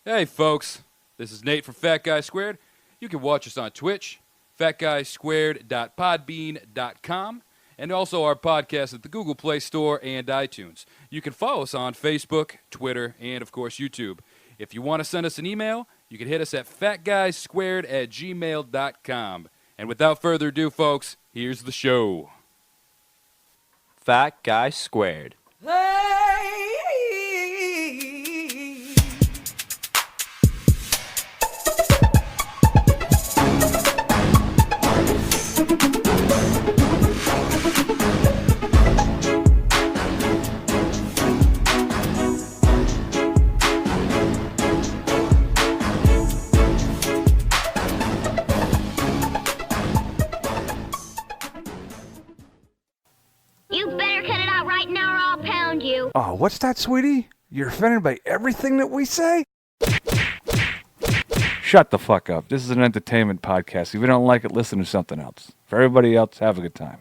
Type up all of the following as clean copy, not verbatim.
Hey folks, this is Nate from Fat Guy Squared. You can watch us on Twitch, fatguysquared.podbean.com, and also our podcast at the Google Play Store and iTunes. You can follow us on Facebook, Twitter, and of course YouTube. If you want to send us an email, you can hit us at fatguysquared@gmail.com. And without further ado, folks, here's the show. Fat Guy Squared. You better cut it out right now or I'll pound you. Oh, what's that, sweetie? You're offended by everything that we say? Shut the fuck up. This is an entertainment podcast. If you don't like it, listen to something else. For everybody else, have a good time.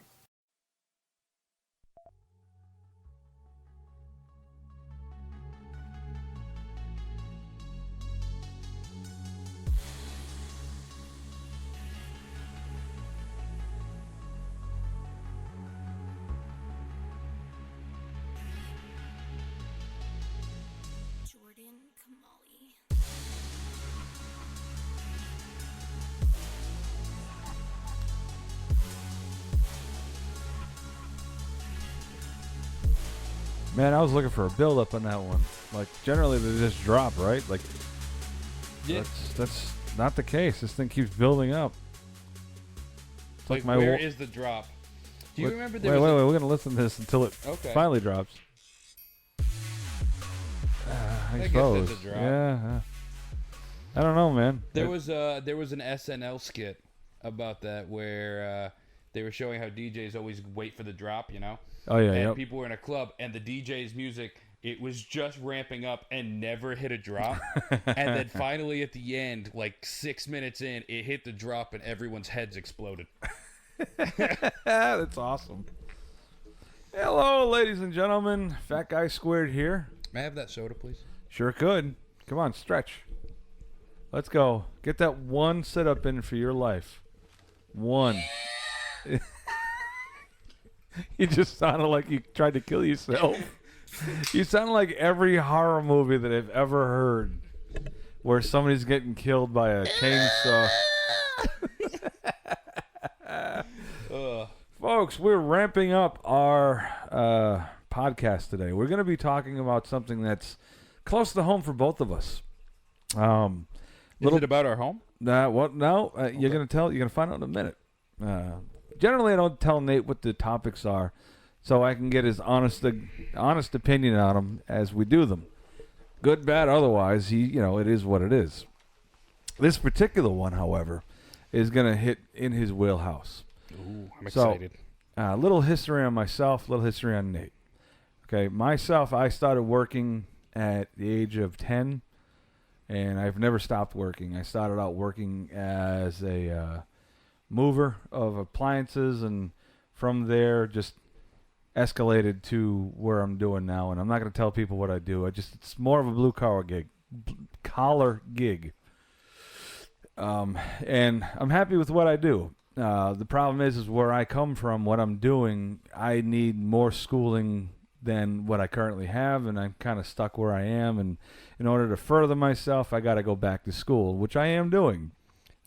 Jordan Kamali. Man, I was looking for a build-up on that one. Like, generally they just drop, right? Like, Yeah. that's not the case. This thing keeps building up. It's Like, my where wa- is the drop? Do you Wait- remember Wait, there was we're going to listen to this until it Okay. finally drops. I guess suppose. it's a drop. Yeah. I don't know, man. There was an SNL skit about that where they were showing how DJs always wait for the drop, you know? Oh, yeah, And yep. people were in a club, and the DJ's music, it was just ramping up and never hit a drop. And then finally at the end, like 6 minutes in, it hit the drop and everyone's heads exploded. That's awesome. Hello, ladies and gentlemen. Fat Guy Squared here. May I have that soda, please? Sure could. Come on, stretch. Let's go. Get that one sit-up in for your life. One. You just sounded like you tried to kill yourself. You sound like every horror movie that I've ever heard where somebody's getting killed by a chainsaw. Folks, we're ramping up our podcast today. We're going to be talking about something that's close to home for both of us. Is it about our home? You're going to find out in a minute. Generally, I don't tell Nate what the topics are, so I can get his honest opinion on them as we do them. Good, bad, otherwise, it is what it is. This particular one, however, is going to hit in his wheelhouse. Ooh, I'm So, excited. A little history on myself, a little history on Nate. Okay, myself, I started working at the age of 10, and I've never stopped working. I started out working as a mover of appliances, and from there just escalated to where I'm doing now. And I'm not going to tell people what I do. It's more of a blue collar gig. And I'm happy with what I do. The problem is where I come from, what I'm doing, I need more schooling than what I currently have, and I'm kind of stuck where I am. And in order to further myself, I got to go back to school, which I am doing.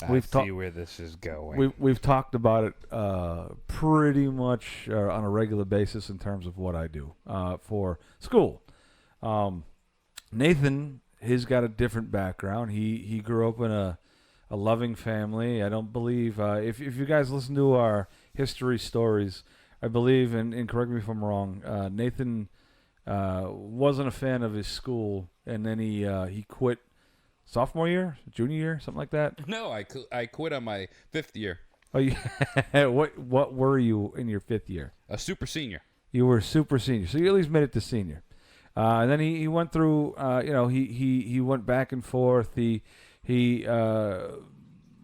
I see where this is going. We've talked about it pretty much on a regular basis in terms of what I do for school. Nathan, he's got a different background. He grew up in a loving family. I don't believe if you guys listen to our history stories, I believe, and correct me if I'm wrong, Nathan wasn't a fan of his school, and then he quit sophomore year, junior year, something like that. No, I quit on my 5th year. Oh, what were you in your 5th year? A super senior. You were super senior, so you at least made it to senior. And then he went through, he went back and forth. He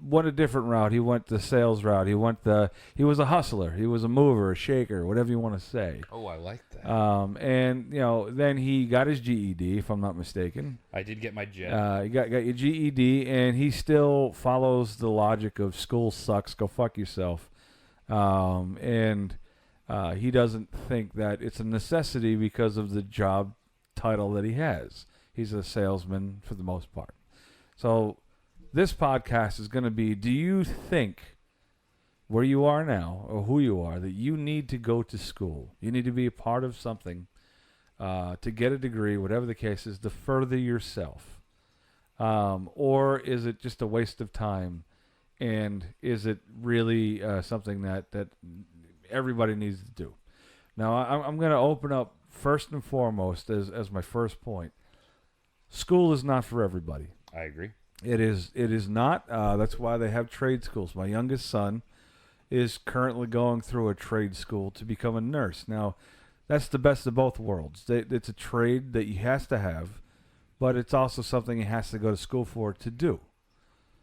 went a different route. He went the sales route. He was a hustler. He was a mover, a shaker, whatever you want to say. Oh, I like that. And then he got his GED, if I'm not mistaken. I did get my jet. You got your GED, and he still follows the logic of school sucks, go fuck yourself. And he doesn't think that it's a necessity because of the job title that he has. He's a salesman for the most part. So this podcast is going to be, do you think where you are now or who you are that you need to go to school? You need to be a part of something to get a degree, whatever the case is, to further yourself. Or is it just a waste of time? And is it really something that everybody needs to do? Now, I'm going to open up first and foremost as my first point. School is not for everybody. I agree. It is not. That's why they have trade schools. My youngest son is currently going through a trade school to become a nurse. Now, that's the best of both worlds. It's a trade that he has to have, but it's also something he has to go to school for to do.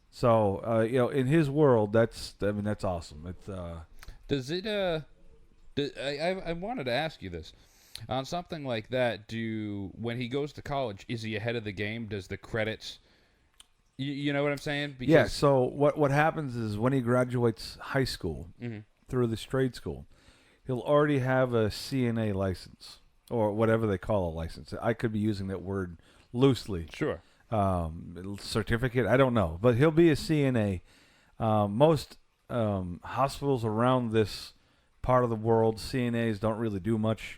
So, in his world, that's awesome. It's Does it? I wanted to ask you this. On something like that, when he goes to college, is he ahead of the game? Does the credits? You know what I'm saying? Because, yeah. So what happens is when he graduates high school through this trade school, he'll already have a CNA license or whatever they call a license. I could be using that word loosely. Sure. Certificate, I don't know, but he'll be a CNA. Most hospitals around this part of the world, CNAs don't really do much.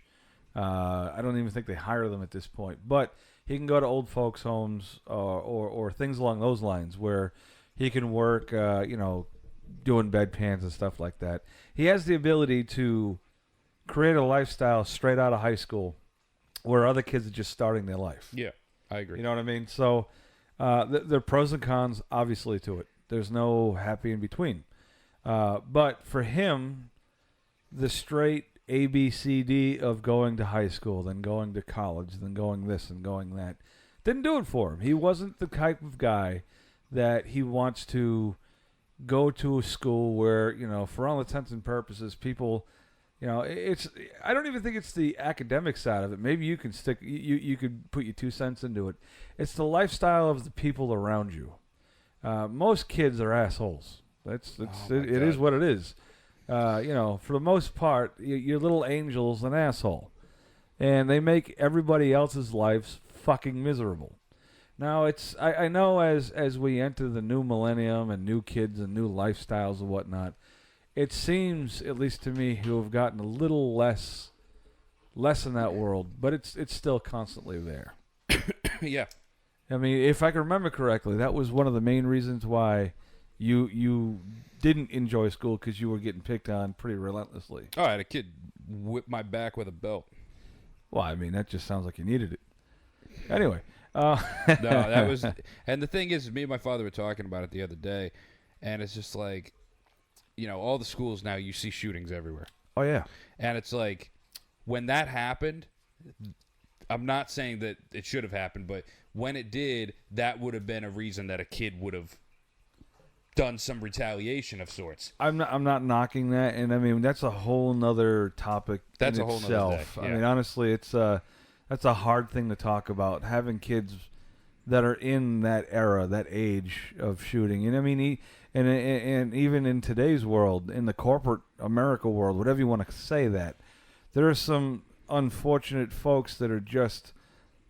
I don't even think they hire them at this point. But he can go to old folks' homes or things along those lines where he can work, doing bedpans and stuff like that. He has the ability to create a lifestyle straight out of high school where other kids are just starting their life. Yeah, I agree. You know what I mean? So there are pros and cons, obviously, to it. There's no happy in between. But for him, the straight ABCD of going to high school, then going to college, then going this and going that, didn't do it for him. He wasn't the type of guy that he wants to go to a school where, for all intents and purposes, people, it's. I don't even think it's the academic side of it. Maybe you can you could put your 2 cents into it. It's the lifestyle of the people around you. Most kids are assholes. It is what it is. For the most part, your little angel's an asshole. And they make everybody else's lives fucking miserable. Now, I know as we enter the new millennium and new kids and new lifestyles and whatnot, it seems, at least to me, who have gotten a little less in that world, but it's still constantly there. Yeah. I mean, if I can remember correctly, that was one of the main reasons why you didn't enjoy school, because you were getting picked on pretty relentlessly. Oh, I had a kid whip my back with a belt. Well, I mean, that just sounds like you needed it. Anyway. No, that was... And the thing is, me and my father were talking about it the other day, and it's just like, all the schools now, you see shootings everywhere. Oh, yeah. And it's like, when that happened, I'm not saying that it should have happened, but when it did, that would have been a reason that a kid would have done some retaliation of sorts. I'm not knocking that, and I mean that's a whole nother topic. That's in a whole itself. nother day. Yeah. I mean, honestly, that's a hard thing to talk about. Having kids that are in that era, that age of shooting, and I mean, and even in today's world, in the corporate America world, whatever you want to say, that there are some unfortunate folks that are just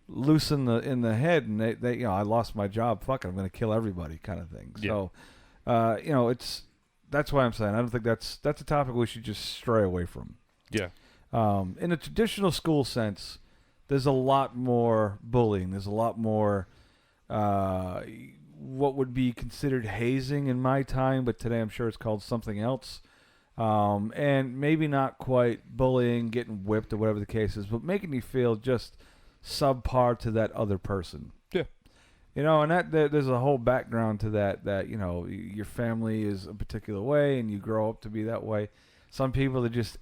loose in the head, and they I lost my job. Fuck it, I'm going to kill everybody, kind of thing. Yeah. So. That's why I'm saying I don't think that's a topic we should just stray away from. Yeah. In a traditional school sense, there's a lot more bullying. There's a lot more what would be considered hazing in my time, but today I'm sure it's called something else. And maybe not quite bullying, getting whipped, or whatever the case is, but making you feel just subpar to that other person. Yeah. And there's a whole background to that, your family is a particular way and you grow up to be that way. Some people are just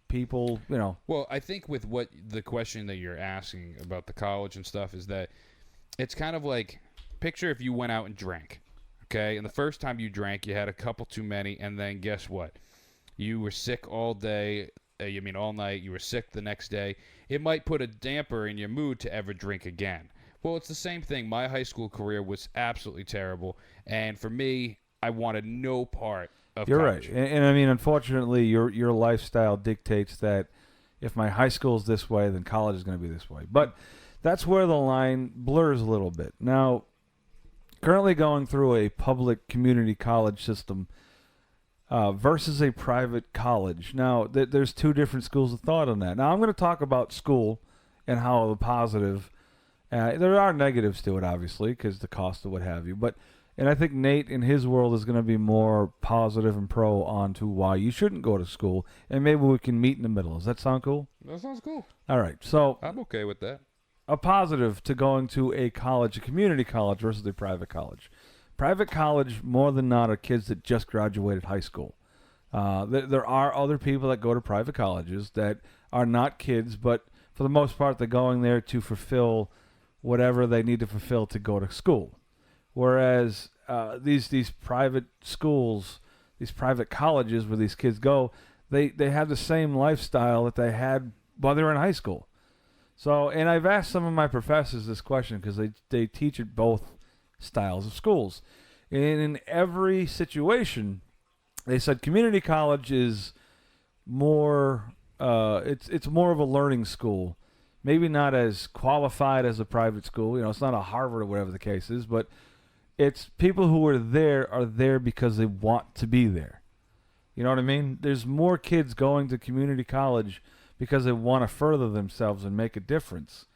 people, Well, I think with what the question that you're asking about the college and stuff is that it's kind of like, picture if you went out and drank, okay? And the first time you drank, you had a couple too many, and then guess what? You were sick all day. All night. You were sick the next day. It might put a damper in your mood to ever drink again. Well, it's the same thing. My high school career was absolutely terrible, and for me, I wanted no part of You're college. right, and I mean, unfortunately, your lifestyle dictates that if my high school is this way, then college is going to be this way. But that's where the line blurs a little bit. Now, currently going through a public community college system versus a private college. Now, there's two different schools of thought on that. Now, I'm going to talk about school and how the positive. There are negatives to it, obviously, because the cost of what have you. And I think Nate, in his world, is going to be more positive and pro onto why you shouldn't go to school. And maybe we can meet in the middle. Does that sound cool? That sounds cool. All right. So I'm okay with that. a positive to going to a college, a community college versus a private college. Private college, more than not, are kids that just graduated high school. There are other people that go to private colleges that are not kids, but for the most part, they're going there to fulfill whatever they need to fulfill to go to school. Whereas these private schools, these private colleges where these kids go, they have the same lifestyle that they had while they were in high school. So, and I've asked some of my professors this question because they teach at both styles of schools. And in every situation, they said community college is more, it's more of a learning school. Maybe not as qualified as a private school. It's not a Harvard or whatever the case is, but it's people who are there because they want to be there. You know what I mean? There's more kids going to community college because they want to further themselves and make a difference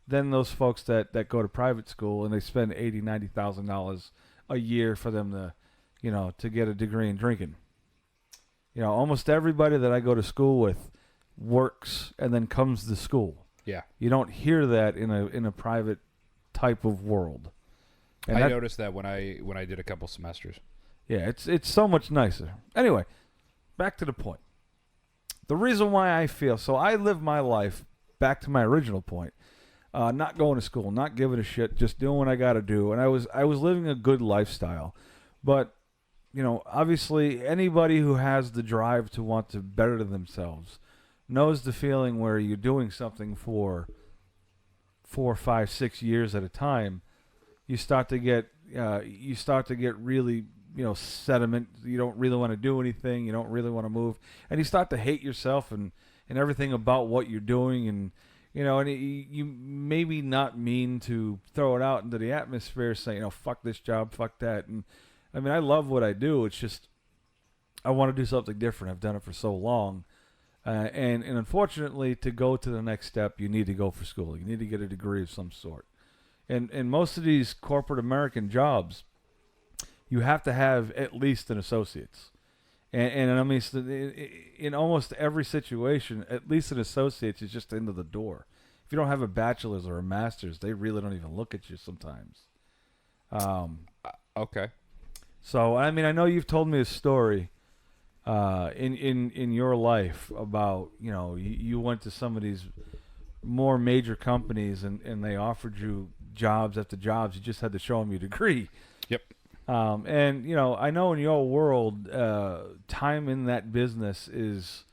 than those folks that go to private school and they spend $80,000, $90,000 a year for them to get a degree in drinking. Almost everybody that I go to school with works and then comes to school. Yeah. You don't hear that in a private type of world. And I noticed that when I did a couple semesters. Yeah, it's so much nicer. Anyway, back to the point. The reason why I feel so, I live my life back to my original point, not going to school, not giving a shit, just doing what I got to do, and I was living a good lifestyle. But obviously, anybody who has the drive to want to better themselves knows the feeling where you're doing something for 4, 5, 6 years at a time. You start to get really sediment. You don't really want to do anything. You don't really want to move, and you start to hate yourself and everything about what you're doing. And you maybe not mean to throw it out into the atmosphere, saying fuck this job, fuck that. And I mean, I love what I do. It's just I want to do something different. I've done it for so long. And unfortunately, to go to the next step, you need to go for school. You need to get a degree of some sort. And most of these corporate American jobs, you have to have at least an associate's. And I mean, in almost every situation, at least an associate's is just into the door. If you don't have a bachelor's or a master's, they really don't even look at you sometimes. Okay. So, I mean, I know you've told me a story in your life about, you went to some of these more major companies and they offered you jobs after jobs. You just had to show them your degree. Yep. And I know in your world, time in that business is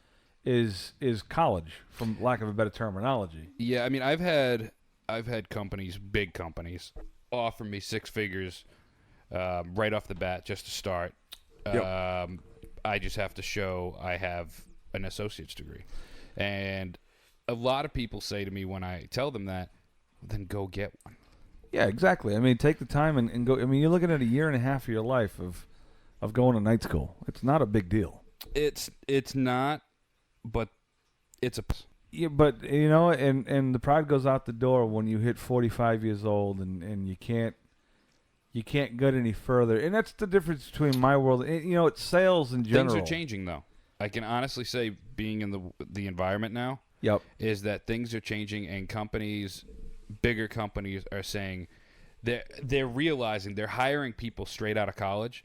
college, from lack of a better terminology. Yeah, I mean, I've had companies, big companies, offer me 6 figures right off the bat just to start. Yep. I just have to show I have an associate's degree. And a lot of people say to me when I tell them that, then go get one. Yeah, exactly. I mean, take the time and go. I mean, you're looking at a year and a half of your life of going to night school. It's not a big deal. It's not, but it's a... Yeah, but, and the pride goes out the door when you hit 45 years old and you can't get any further. And that's the difference between my world. It's sales in general. Things are changing, though. I can honestly say, being in the environment now, yep, is that things are changing, and companies, bigger companies, are saying they're realizing they're hiring people straight out of college,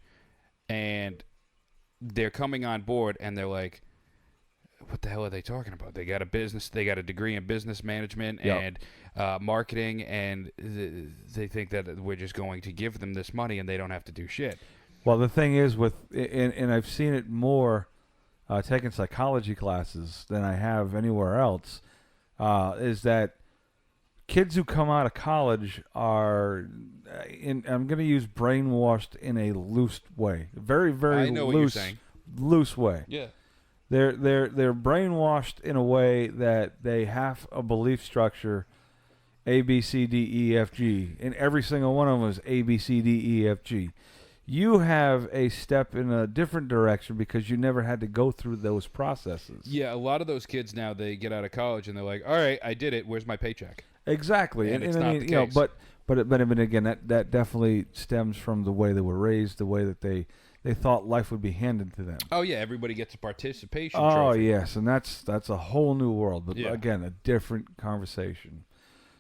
and they're coming on board, and they're like, what the hell are they talking about? They got a degree in business management Yep. and marketing, and they think that we're just going to give them this money and they don't have to do shit. Well, the thing is and I've seen it more taking psychology classes than I have anywhere else, is that kids who come out of college are, I'm going to use brainwashed in a loose way, very, very I know what you're loose, saying. loose way. Yeah. They're brainwashed in a way that they have a belief structure, A, B, C, D, E, F, G, and every single one of them is A, B, C, D, E, F, G. You have a step in a different direction because you never had to go through those processes. Yeah, a lot of those kids now, they get out of college and they're like, all right, I did it. Where's my paycheck? Exactly, And it's I not mean, the you know, case. but again, that definitely stems from the way they were raised, the way that they thought life would be handed to them. Oh, yeah, everybody gets a participation Oh trophy. yes, and that's a whole new world, but Yeah. again, a different conversation.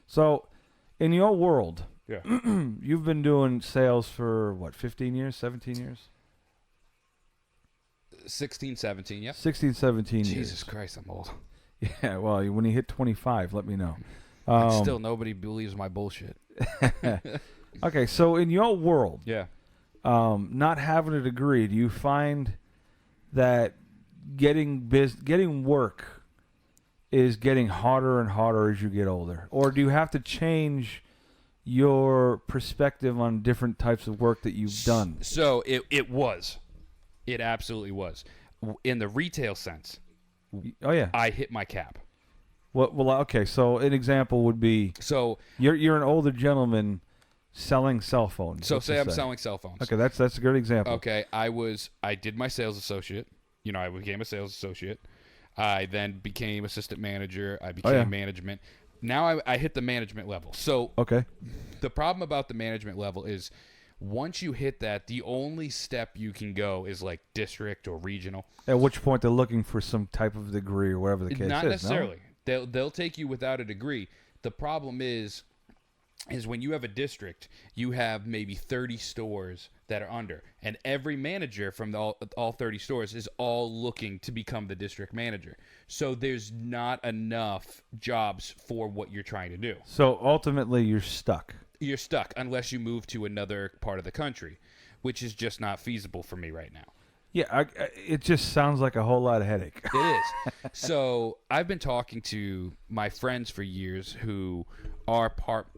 So, in your world, Yeah. you've been doing sales for what, 15 years, 17 years? 16, 17, yeah. 16, 17 Jesus years. Christ, I'm old. Yeah, well, when you hit 25, let me know. Still, nobody believes my bullshit. Okay, so in your world, Yeah. not having a degree, do you find that getting work is getting harder and harder as you get older? Or do you have to change your perspective on different types of work that you've done? So it was. It absolutely was. In the retail sense, Oh yeah. I hit my cap. Well, okay. So an example would be So you're an older gentleman selling cell phones. so let's say just I'm selling cell phones. Okay, that's a good example. Okay, I did my sales associate. You know, I became a sales associate. I then became assistant manager. I became yeah. management. Now I hit the management level. So Okay. the problem about the management level is once you hit that, the only step you can go is like district or regional. At which point they're looking for some type of degree or whatever the case Not is. necessarily. They'll take you without a degree. The problem is when you have a district, you have maybe 30 stores that are under, and every manager from all 30 stores is all looking to become the district manager. So there's not enough jobs for what you're trying to do. So ultimately, you're stuck. You're stuck unless you move to another part of the country, which is just not feasible for me right now. Yeah, it just sounds like a whole lot of headache. It is. So I've been talking to my friends for years who are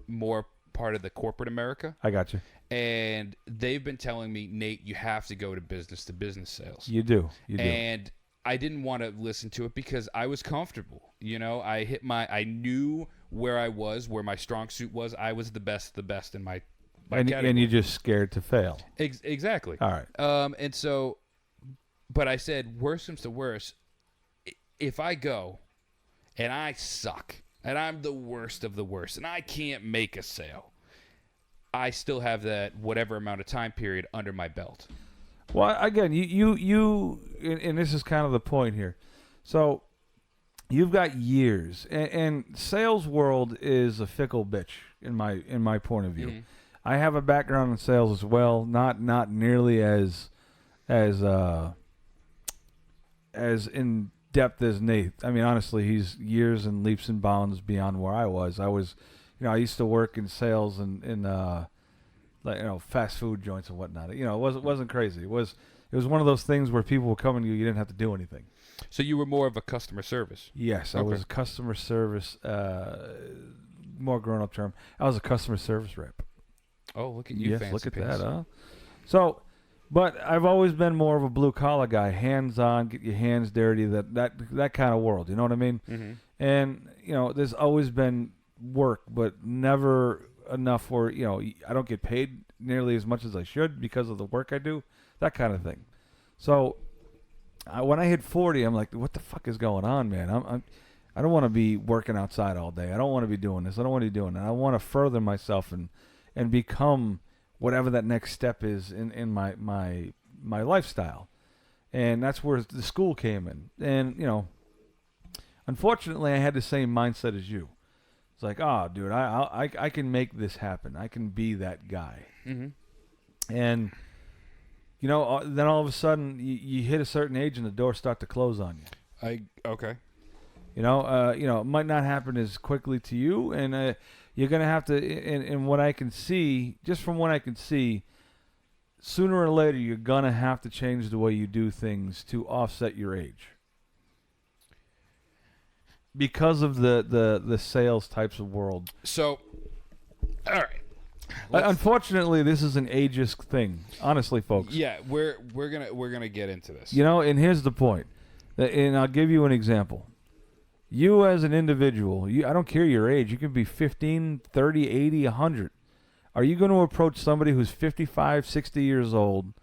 more part of the corporate America, I got you. and they've been telling me, Nate, you have to go to business sales. You do. You do. And I didn't want to listen to it because I was comfortable. You know, I knew where I was, where my strong suit was. I was the best in my category. And you're just scared to fail. Exactly. All right. And so, but I said, worst comes to worst, if I go and I suck and I'm the worst of the worst and I can't make a sale, I still have that whatever amount of time period under my belt. Well, again, you and this is kind of the point here. So you've got years, and sales world is a fickle bitch in my point of view. Mm-hmm. I have a background in sales as well, not nearly as in depth as Nate. I mean, honestly, he's years and leaps and bounds beyond where I was. I used to work in sales in like, fast food joints and whatnot. It wasn't crazy. It was one of those things where people would come and you didn't have to do anything. So you were more of a customer service. Yes, I Okay. was customer service, more grown-up term. I was a customer service rep. Oh, look at you, Yes, fancy look at pants. that, huh? So, but I've always been more of a blue-collar guy, hands-on, get your hands dirty, that kind of world. You know what I mean? Mm-hmm. And, there's always been work, but never enough where, I don't get paid nearly as much as I should because of the work I do, that kind of thing. So when I hit 40, I'm like, what the fuck is going on, man? I don't want to be working outside all day. I don't want to be doing this. I don't want to be doing that. I want to further myself and become whatever that next step is in my lifestyle. And that's where the school came in. And, unfortunately, I had the same mindset as you. It's like, oh, dude, I can make this happen. I can be that guy. Mm-hmm. And, then all of a sudden, you hit a certain age and the doors start to close on you. Okay. You know, it might not happen as quickly to you, and you're gonna have to. And what I can see, just from what I can see, sooner or later you're gonna have to change the way you do things to offset your age, because of the sales types of world. So, all right. Unfortunately, this is an ageist thing. Honestly, folks. Yeah, we're gonna get into this. You know, and here's the point. And I'll give you an example. You as an individual, I don't care your age. You can be 15, 30, 80, 100. Are you going to approach somebody who's 55, 60 years old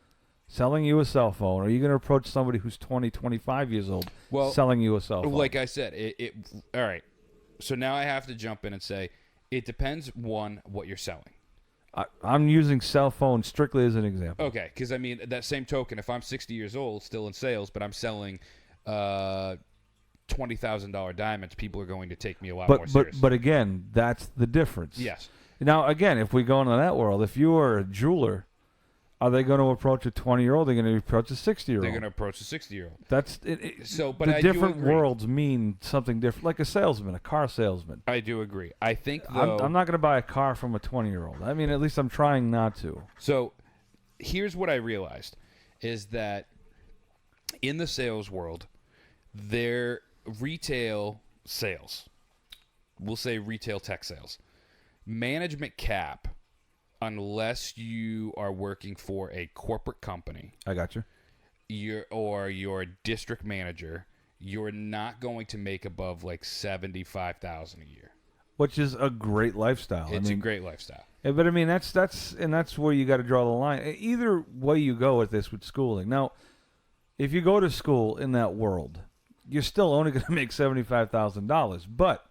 selling you a cell phone? Or are you going to approach somebody who's 20, 25 years old selling you a cell phone? Like I said, all right. So now I have to jump in and say it depends, one, what you're selling. I'm using cell phone strictly as an example. Okay, because I mean, that same token, if I'm 60 years old, still in sales, but I'm selling $20,000 diamonds, people are going to take me a lot more seriously. But again, that's the difference. Yes. Now, again, if we go into that world, if you are a jeweler, are they going to approach a 20-year-old? They're going to approach a 60-year-old. They're going to approach a 60-year-old. That's So, but the I different do agree. worlds mean something different. Like a salesman, a car salesman. I do agree. I think though, I'm not going to buy a car from a 20-year-old. I mean, at least I'm trying not to. So, here's what I realized is that in the sales world, their retail sales, we'll say retail tech sales, management cap, unless you are working for a corporate company, I got you. you're a district manager, you're not going to make above like $75,000 a year. Which is a great lifestyle. It's a great lifestyle. But I mean, that's where you got to draw the line. Either way you go with this with schooling. Now, if you go to school in that world, you're still only going to make $75,000, but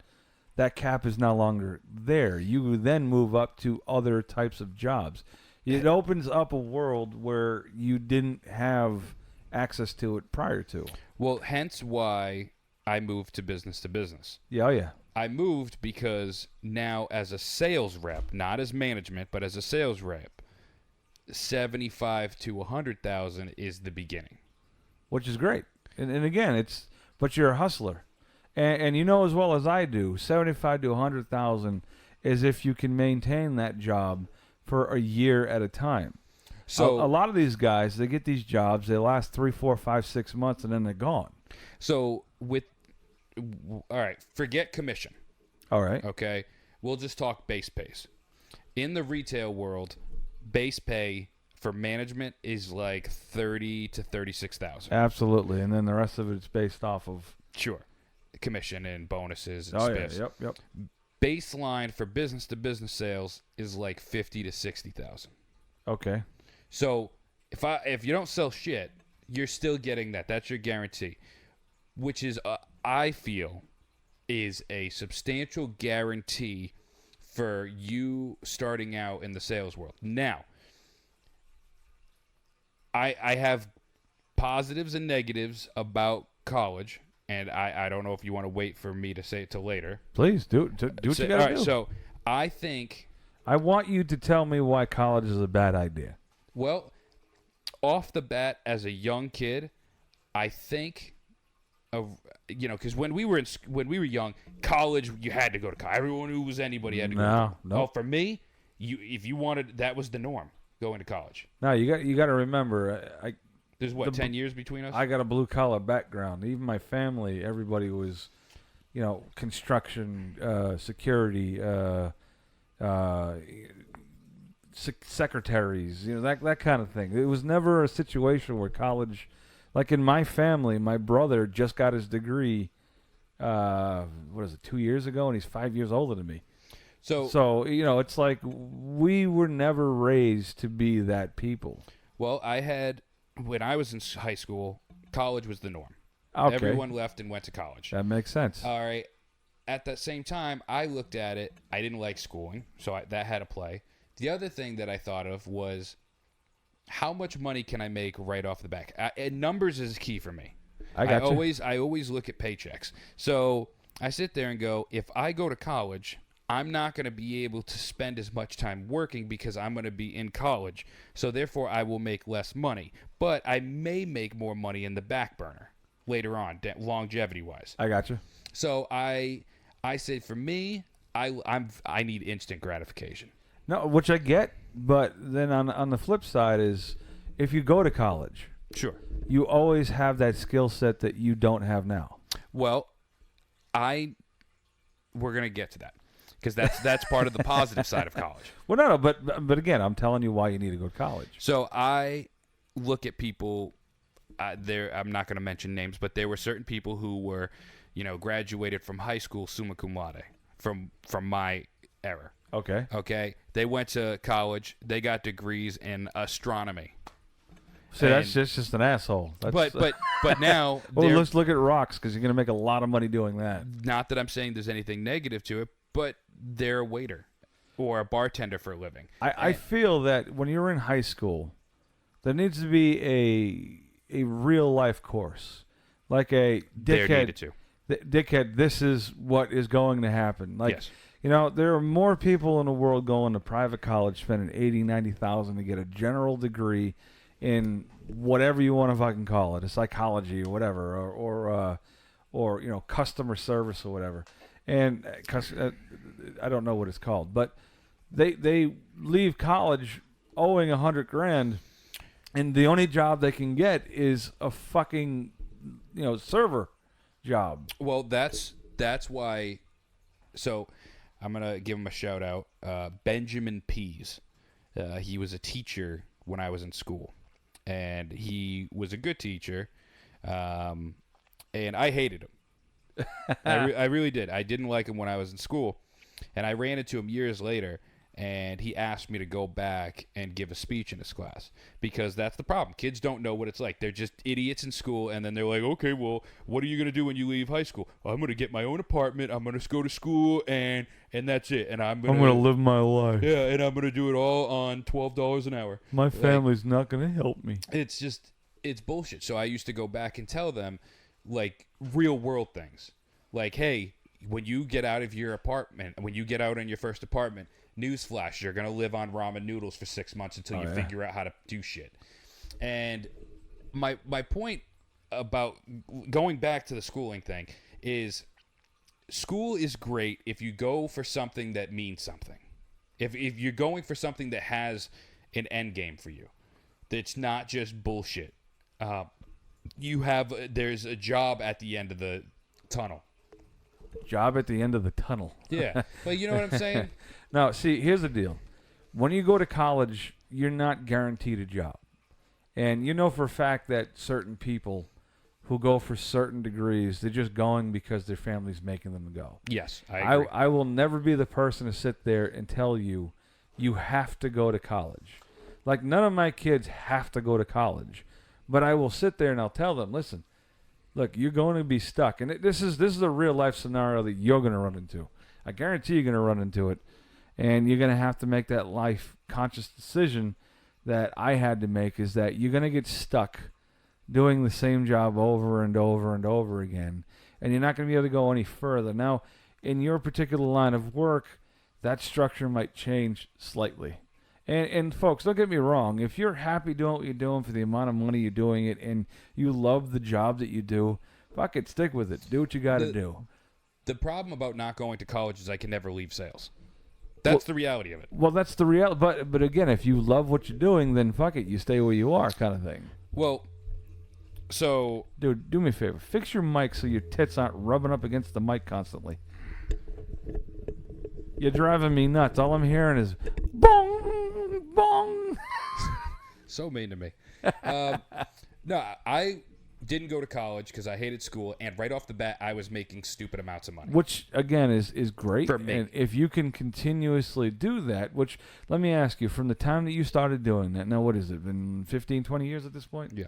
that cap is no longer there. You then move up to other types of jobs. It opens up a world where you didn't have access to it prior to. Well, hence why I moved to business. Yeah, oh yeah. I moved because now as a sales rep, not as management, but as a sales rep, 75 to 100,000 is the beginning. Which is great. And again, but you're a hustler. And you know as well as I do, 75 to 100,000 is if you can maintain that job for a year at a time. So a lot of these guys, they get these jobs, they last 3, 4, 5, 6 months, and then they're gone. So all right, forget commission. All right. Okay, we'll just talk base pays. In the retail world, base pay for management is like 30 to 36,000. Absolutely, and then the rest of it's based off of commission and bonuses and yeah, spiffs. yep. Baseline for business to business sales is like 50 to 60,000. Okay. So if you don't sell shit, you're still getting that. That's your guarantee, which is I feel is a substantial guarantee for you starting out in the sales world. Now, I have positives and negatives about college, and I don't know if you want to wait for me to say it till later. Please do what you got to do. All right, so I think, I want you to tell me why college is a bad idea. well, off the bat, as a young kid, I think because when we were young, college, you had to go to college. Everyone who was anybody had to go. No. Oh, for me, if you wanted, that was the norm, going to college. No, you got to remember, There's 10 years between us. I got a blue collar background. Even my family, everybody was, construction, security, secretaries, that kind of thing. It was never a situation where college, like in my family, my brother just got his degree, 2 years ago, and he's 5 years older than me. So it's like we were never raised to be that people. Well, when I was in high school, college was the norm. Okay. Everyone left and went to college. That makes sense. All right. At that same time, I looked at it. I didn't like schooling, so that had to play. The other thing that I thought of was, how much money can I make right off the back? And numbers is key for me. I always look at paychecks. So I sit there and go, if I go to college, I'm not going to be able to spend as much time working because I'm going to be in college. So therefore, I will make less money. But I may make more money in the back burner. later on, longevity wise. I got you. So I say for me, I need instant gratification. No, which I get, but then on the flip side is, if you go to college, Sure. you always have that skill set that you don't have now. Well, we're gonna get to that because that's part of the positive side of college. Well, no, but again, I'm telling you why you need to go to college. So I look at people. I'm not going to mention names, but there were certain people who were, graduated from high school summa cum laude from my era. Okay. Okay, they went to college. They got degrees in astronomy. So that's just an asshole. That's, But now, well, let's look at rocks because you're going to make a lot of money doing that. not that I'm saying there's anything negative to it, but they're a waiter or a bartender for a living. I feel that when you're in high school, there needs to be a real life course, like a There needed dickhead. to. Dickhead, this is what is going to happen. Like, Yes. there are more people in the world going to private college, spending $80,000-$90,000 to get a general degree in whatever you want to fucking call it, a psychology or whatever, or customer service or whatever. And I don't know what it's called, but they leave college owing $100,000, and the only job they can get is a fucking server job. Well, that's why. So I'm gonna give him a shout out. Benjamin Pease. He was a teacher when I was in school, and he was a good teacher. And I hated him. I really did. I didn't like him when I was in school, and I ran into him years later. And he asked me to go back and give a speech in his class because that's the problem. Kids don't know what it's like. They're just idiots in school, and then they're like, okay, well, what are you going to do when you leave high school? I'm going to get my own apartment. I'm going to go to school, and that's it. And I'm going to live my life. Yeah, and I'm going to do it all on $12 an hour. My family's not going to help me. It's bullshit. So I used to go back and tell them, like, real world things. Like, hey, when you get out of your apartment, when you get out on your first apartment, newsflash, you're going to live on ramen noodles for 6 months until you figure out how to do shit. And my point about going back to the schooling thing is school is great if you go for something that means something. If you're going for something that has an end game for you, that's not just bullshit. There's a job at the end of the tunnel. Job at the end of the tunnel. Yeah. But you know what I'm saying? Now, see, here's the deal. When you go to college, you're not guaranteed a job. And you know for a fact that certain people who go for certain degrees, they're just going because their family's making them go. Yes, I agree. I will never be the person to sit there and tell you, you have to go to college. Like, none of my kids have to go to college. But I will sit there and I'll tell them, listen, look, you're going to be stuck. And this is a real life scenario that you're going to run into. I guarantee you're going to run into it. And you're going to have to make that life conscious decision that I had to make, is that you're going to get stuck doing the same job over and over and over again. And you're not going to be able to go any further. Now, in your particular line of work, that structure might change slightly. And folks, don't get me wrong. If you're happy doing what you're doing for the amount of money you're doing it, and you love the job that you do, fuck it, stick with it. Do what you got to do. The problem about not going to college is I can never leave sales. That's the reality of it. Well, that's the reality. But again, if you love what you're doing, then fuck it, you stay where you are, kind of thing. Well, so dude, do me a favor. Fix your mic so your tits aren't rubbing up against the mic constantly. You're driving me nuts. All I'm hearing is bong, bong. So mean to me. No, I didn't go to college because I hated school, and right off the bat, I was making stupid amounts of money. Which, again, is great. For me. And if you can continuously do that, which, let me ask you, from the time that you started doing that, now what is it, been 15, 20 years at this point? Yeah.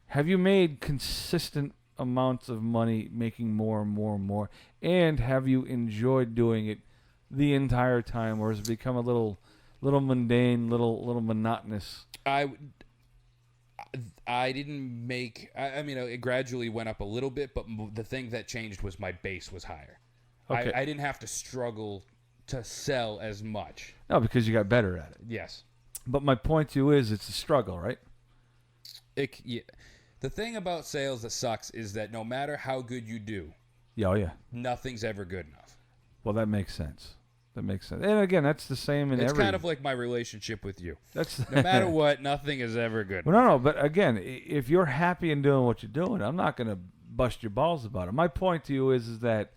Have you made consistent amounts of money, making more and more and more, and have you enjoyed doing it the entire time, or has it become a little mundane, little monotonous? I didn't make. I mean, it gradually went up a little bit, but the thing that changed was my base was higher. Okay. I didn't have to struggle to sell as much. No, because you got better at it. Yes. But my point to you is, it's a struggle, right? Yeah. The thing about sales that sucks is that no matter how good you do, Yeah, oh yeah. nothing's ever good enough. Well, that makes sense. That makes sense. And again, that's the same in It's every. kind of like my relationship with you. That's No matter what, nothing is ever good. Well, no. But again, if you're happy in doing what you're doing, I'm not going to bust your balls about it. My point to you is that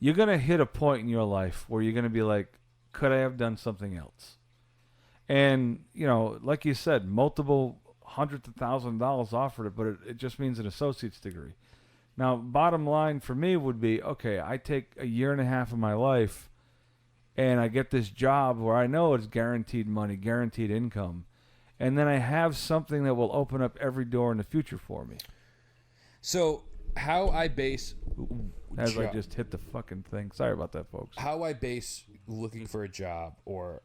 you're going to hit a point in your life where you're going to be like, could I have done something else? And, like you said, multiple hundreds of thousands of dollars offered it, but it just means an associate's degree. Now, bottom line for me would be, okay, I take a year and a half of my life and I get this job where I know it's guaranteed money, guaranteed income, and then I have something that will open up every door in the future for me. So how I base As I just hit the fucking thing. Sorry about that, folks. how I base looking for a job or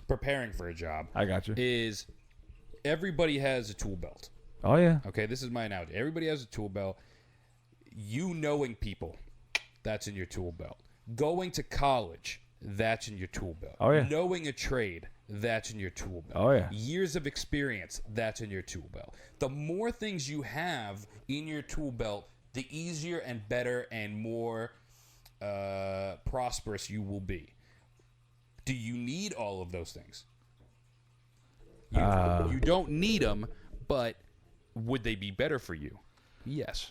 preparing for a job I got you. is everybody has a tool belt. Oh, yeah. Okay, this is my analogy. Everybody has a tool belt. You knowing people, that's in your tool belt. Going to college, that's in your tool belt. Oh, yeah. Knowing a trade, that's in your tool belt. Oh, yeah. Years of experience, that's in your tool belt. The more things you have in your tool belt, the easier and better and more prosperous you will be. Do you need all of those things? You don't need them, but would they be better for you? Yes.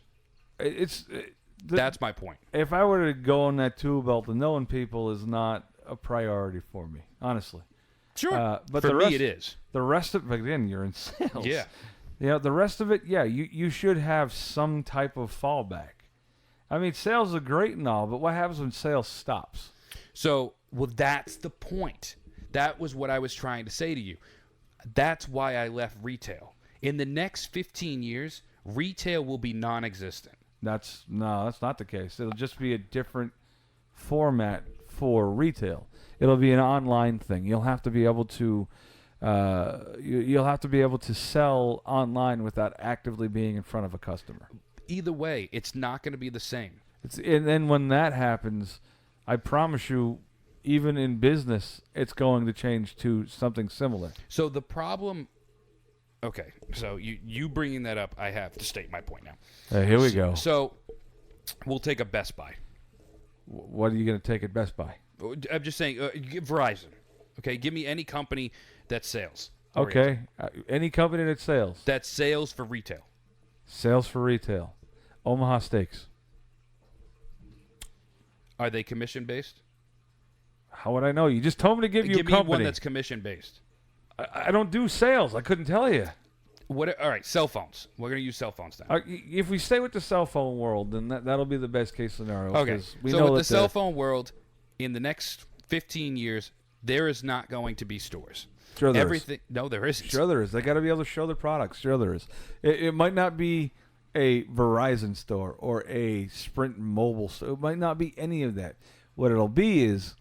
That's my point. If I were to go on that tool belt, the knowing people is not a priority for me, honestly. Sure. But for the me, rest, it is. The rest of it, again, you're in sales. Yeah. The rest of it, yeah, you should have some type of fallback. I mean, sales are great and all, but what happens when sales stops? So, well, that's the point. That was what I was trying to say to you. That's why I left retail. In the next 15 years, retail will be non-existent. That's not the case. It'll just be a different format for retail. It'll be an online thing. You'll have to be able to you'll have to be able to sell online without actively being in front of a customer. Either way, it's not going to be the same. And then when that happens, I promise you, even in business, it's going to change to something similar. So the problem. Okay, so you bringing that up, I have to state my point now. Here we go. So we'll take a Best Buy. What are you going to take at Best Buy? I'm just saying, Verizon. Okay, give me any company that sales. Okay, any company that sells. That's sales for retail. Sales for retail. Omaha Steaks. Are they commission based? How would I know? You just told me to give you a company. Give me one that's commission based. I don't do sales. I couldn't tell you. What? All right, cell phones. We're going to use cell phones now. If we stay with the cell phone world, then that'll be the best case scenario. Okay, We so know with that the cell phone world, in the next 15 years, there is not going to be stores. Sure there Everything. No, there isn't. Sure there is. They got to be able to show their products. Sure there is. It might not be a Verizon store or a Sprint mobile store. It might not be any of that. What it'll be is,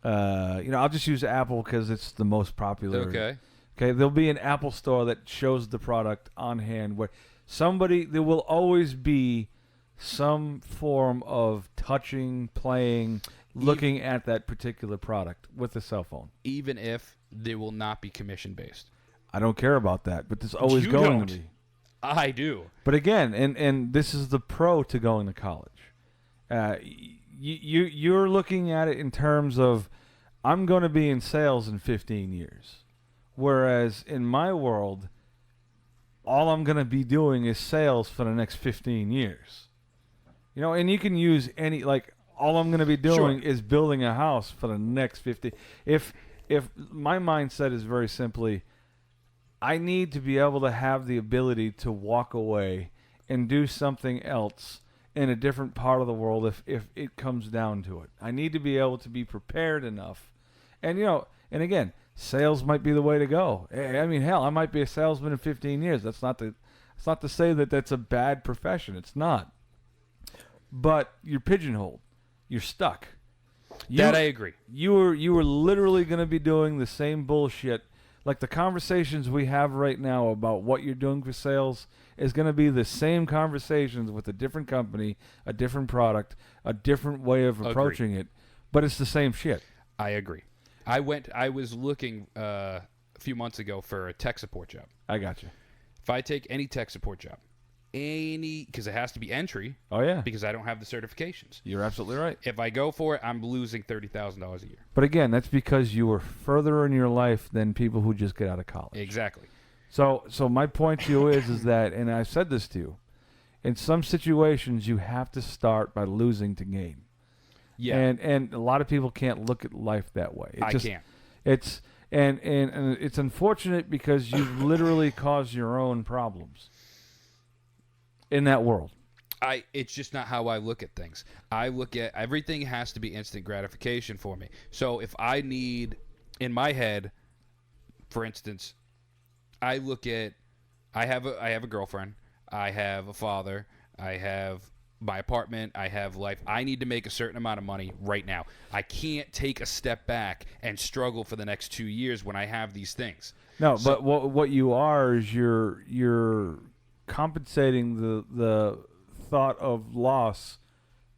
I'll just use Apple because it's the most popular. Okay. Okay, there'll be an Apple store that shows the product on hand where there will always be some form of touching, playing, looking at that particular product with a cell phone. Even if they will not be commission based. I don't care about that, but there's always You going don't. to be. I do. But again, and this is the pro to going to college. You're looking at it in terms of, I'm going to be in sales in 15 years. Whereas in my world, all I'm going to be doing is sales for the next 15 years. And you can use all I'm going to be doing is building a house for the next 50. If my mindset is very simply, I need to be able to have the ability to walk away and do something else in a different part of the world if it comes down to it. I need to be able to be prepared enough. And, and again, sales might be the way to go. I mean, hell, I might be a salesman in 15 years. That's not to say that that's a bad profession. It's not. But you're pigeonholed. You're stuck. That I agree. You were literally going to be doing the same bullshit. Like the conversations we have right now about what you're doing for sales is going to be the same conversations with a different company, a different product, a different way of approaching it. But it's the same shit. I agree. I was looking a few months ago for a tech support job. I got you. If I take any tech support job, because it has to be entry, Oh yeah, because I don't have the certifications. you're absolutely right. If I go for it, I'm losing $30,000 a year. But again, that's because you were further in your life than people who just get out of college. Exactly. So my point to you is that, and I've said this to you, in some situations you have to start by losing to gain. Yeah, And a lot of people can't look at life that way. I can't. It's and it's unfortunate because you've literally caused your own problems in that world. It's just not how I look at things. I look at everything has to be instant gratification for me. So if I need, in my head, for instance, I look at, I have a girlfriend, I have a father, I have my apartment, I have life. I need to make a certain amount of money right now. I can't take a step back and struggle for the next 2 years when I have these things. No, So- but what you are is you're compensating the thought of loss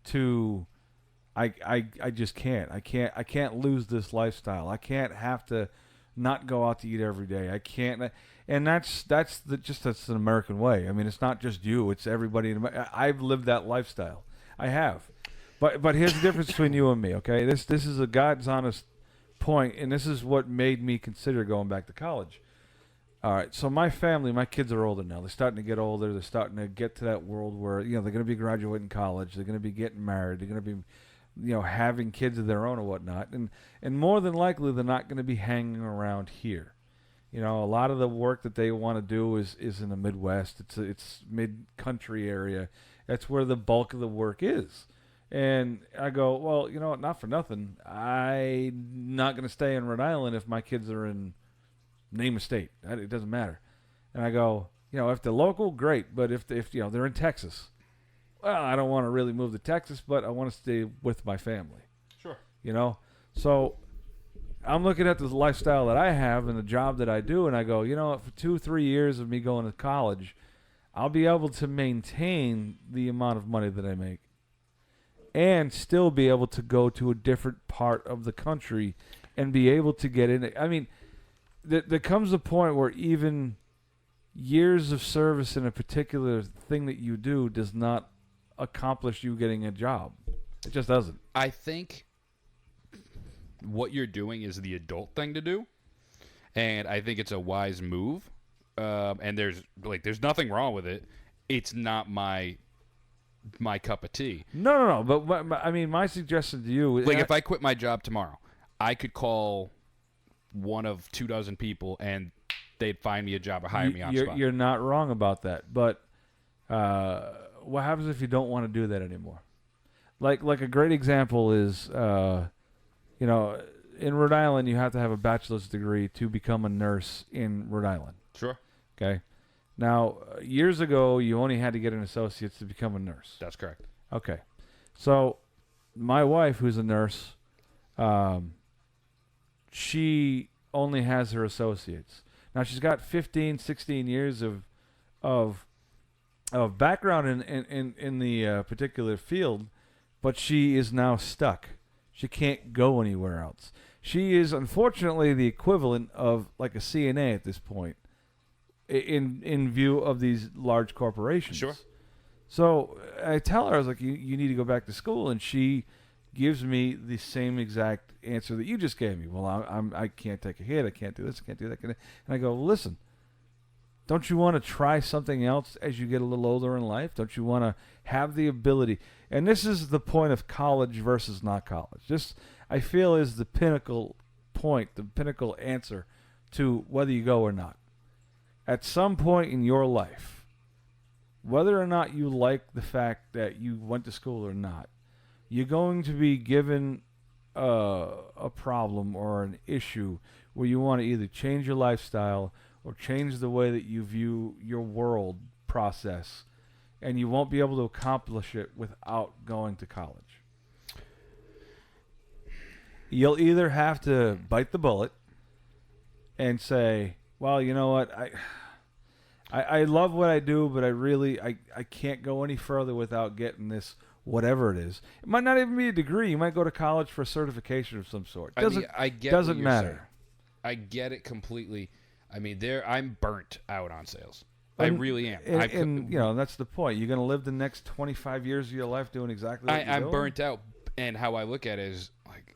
to I just can't. I can't lose this lifestyle. I can't have to not go out to eat every day. I can't, and that's an American way. I mean, it's not just you; it's everybody. I've lived that lifestyle. I have, but here's the difference between you and me. Okay, this is a God's honest point, and this is what made me consider going back to college. All right, so my family, my kids are older now. They're starting to get older. They're starting to get to that world where they're going to be graduating college. They're going to be getting married. They're going to be having kids of their own or whatnot, and more than likely they're not going to be hanging around here. A lot of the work that they want to do is in the Midwest. It's mid-country area. That's where the bulk of the work is. And I go, well, you know what? Not for nothing. I'm not going to stay in Rhode Island if my kids are in name a state. It doesn't matter. And I go, if they're local, great. But if they're in Texas, well, I don't want to really move to Texas, but I want to stay with my family. Sure. So I'm looking at the lifestyle that I have and the job that I do, and I go, for 2-3 years of me going to college, I'll be able to maintain the amount of money that I make and still be able to go to a different part of the country and be able to get in. I mean, there comes a point where even years of service in a particular thing that you do does not accomplish you getting a job. It just doesn't. I think what you're doing is the adult thing to do, and I think it's a wise move. And there's nothing wrong with it. It's not my cup of tea. No. But I mean, my suggestion to you, If I quit my job tomorrow, I could call one of 24 people, and they'd find me a job or hire me on spot. You're not wrong about that. But what happens if you don't want to do that anymore? Like a great example is, in Rhode Island, you have to have a bachelor's degree to become a nurse in Rhode Island. Sure. Okay. Now, years ago, you only had to get an associate's to become a nurse. That's correct. Okay. So, my wife, who's a nurse, she only has her associates. Now, she's got 15, 16 years of background in the particular field, but she is now stuck. She can't go anywhere else. She is, unfortunately, the equivalent of like a CNA at this point in view of these large corporations. Sure. So I tell her, I was like, you need to go back to school, and she gives me the same exact answer that you just gave me. Well, I can't take a hit. I can't do this. I can't do that. And I go, listen, don't you want to try something else as you get a little older in life? Don't you want to have the ability? And this is the point of college versus not college. This, I feel, is the pinnacle point, the pinnacle answer to whether you go or not. At some point in your life, whether or not you like the fact that you went to school or not, you're going to be given a problem or an issue where you want to either change your lifestyle or change the way that you view your world process, and you won't be able to accomplish it without going to college. You'll either have to bite the bullet and say, well, you know what, I love what I do, but I can't go any further without getting this, whatever it is. It might not even be a degree. You might go to college for a certification of some sort. I get doesn't what you're matter. saying. I get it completely. I mean, I'm burnt out on sales. I really am. And you know, that's the point. You're going to live the next 25 years of your life doing exactly what you're I'm doing? burnt out, and how I look at it is like,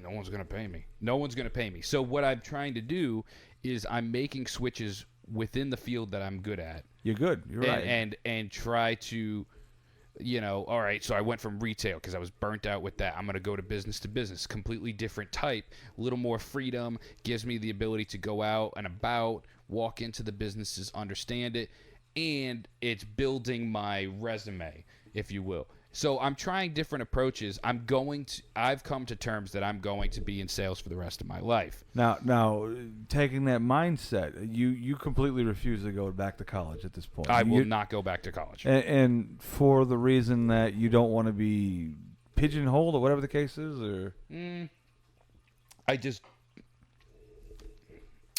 no one's going to pay me. No one's going to pay me. So what I'm trying to do is I'm making switches within the field that I'm good at. You're good. You're right. And try to, you know, all right, so I went from retail because I was burnt out with that. I'm going to go to business, completely different type, a little more freedom, gives me the ability to go out and about, walk into the businesses, understand it, and it's building my resume, if you will. So I'm trying different approaches. I've come to terms that I'm going to be in sales for the rest of my life. Now, taking that mindset, you completely refuse to go back to college at this point. I will not go back to college. And for the reason that you don't want to be pigeonholed or whatever the case is, or there's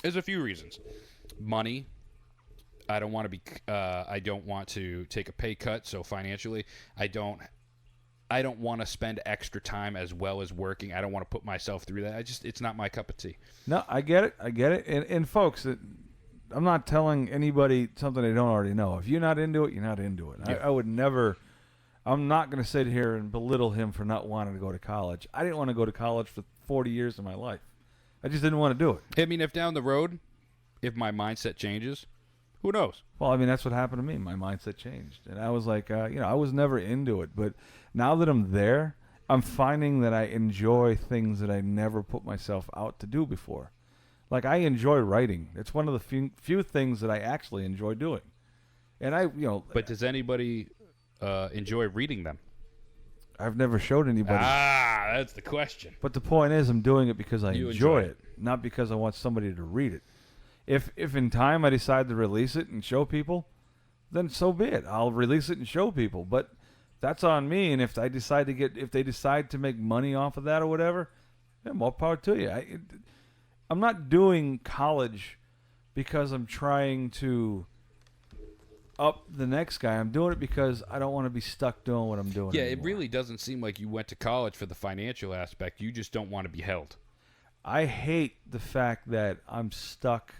a few reasons. Money. I don't want to take a pay cut. So financially, I don't want to spend extra time as well as working. I don't want to put myself through that. It's not my cup of tea. No, I get it. And folks, I'm not telling anybody something they don't already know. If you're not into it, you're not into it. Yeah. I would never. I'm not going to sit here and belittle him for not wanting to go to college. I didn't want to go to college for 40 years of my life. I just didn't want to do it. I mean, if down the road, if my mindset changes, who knows? Well, I mean, that's what happened to me. My mindset changed. And I was like, I was never into it. But now that I'm there, I'm finding that I enjoy things that I never put myself out to do before. Like, I enjoy writing. It's one of the few things that I actually enjoy doing. And But does anybody enjoy reading them? I've never showed anybody. That's the question. But the point is, I'm doing it because I You enjoy enjoy it, not because I want somebody to read it. If in time I decide to release it and show people, then so be it. I'll release it and show people. But that's on me. And if they decide to make money off of that or whatever, then more power to you. I'm not doing college because I'm trying to up the next guy. I'm doing it because I don't want to be stuck doing what I'm doing. Yeah, anymore. it really doesn't seem like you went to college for the financial aspect. You just don't want to be held. I hate the fact that I'm stuck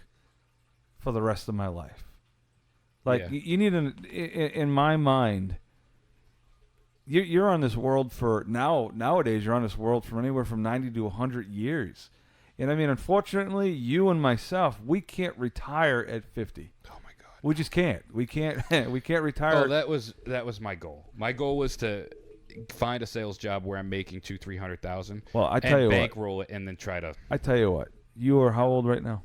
for the rest of my life. Like, Yeah. you need in my mind, you're on this world for nowadays you're on this world for anywhere from 90 to 100 years. And I mean, unfortunately, you and myself, we can't retire at 50. Oh my God. We just can't. We can't retire. Oh, that was my goal. My goal was to find a sales job where I'm making $200,000-$300,000. Well, I tell you what. Bankroll it and then try to. I tell you what. You are how old right now?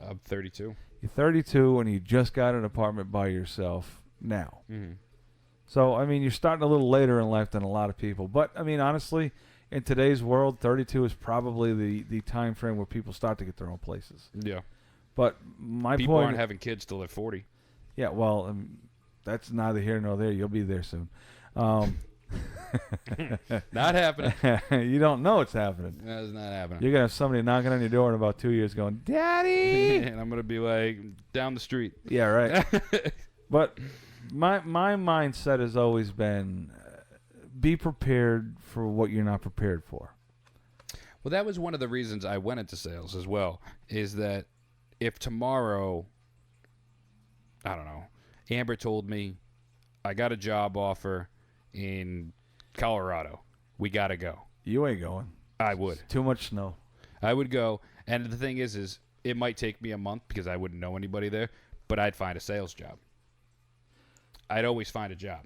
I'm 32. You're 32 and you just got an apartment by yourself now. Mm-hmm. So, I mean, you're starting a little later in life than a lot of people. But, I mean, honestly, in today's world, 32 is probably the time frame where people start to get their own places. Yeah. But my People point... aren't having kids till they're 40. Yeah, well, that's neither here nor there. You'll be there soon. Not happening. You don't know it's happening. That's not happening. You're going to have somebody knocking on your door in about 2 years going, Daddy! And I'm going to be like, down the street. Yeah, right. But my mindset has always been be prepared for what you're not prepared for. Well, that was one of the reasons I went into sales as well, is that if tomorrow, I don't know, Amber told me, I got a job offer in Colorado. We got to go. You ain't going. I would. It's too much snow. I would go. And the thing is it might take me a month because I wouldn't know anybody there, but I'd find a sales job. I'd always find a job.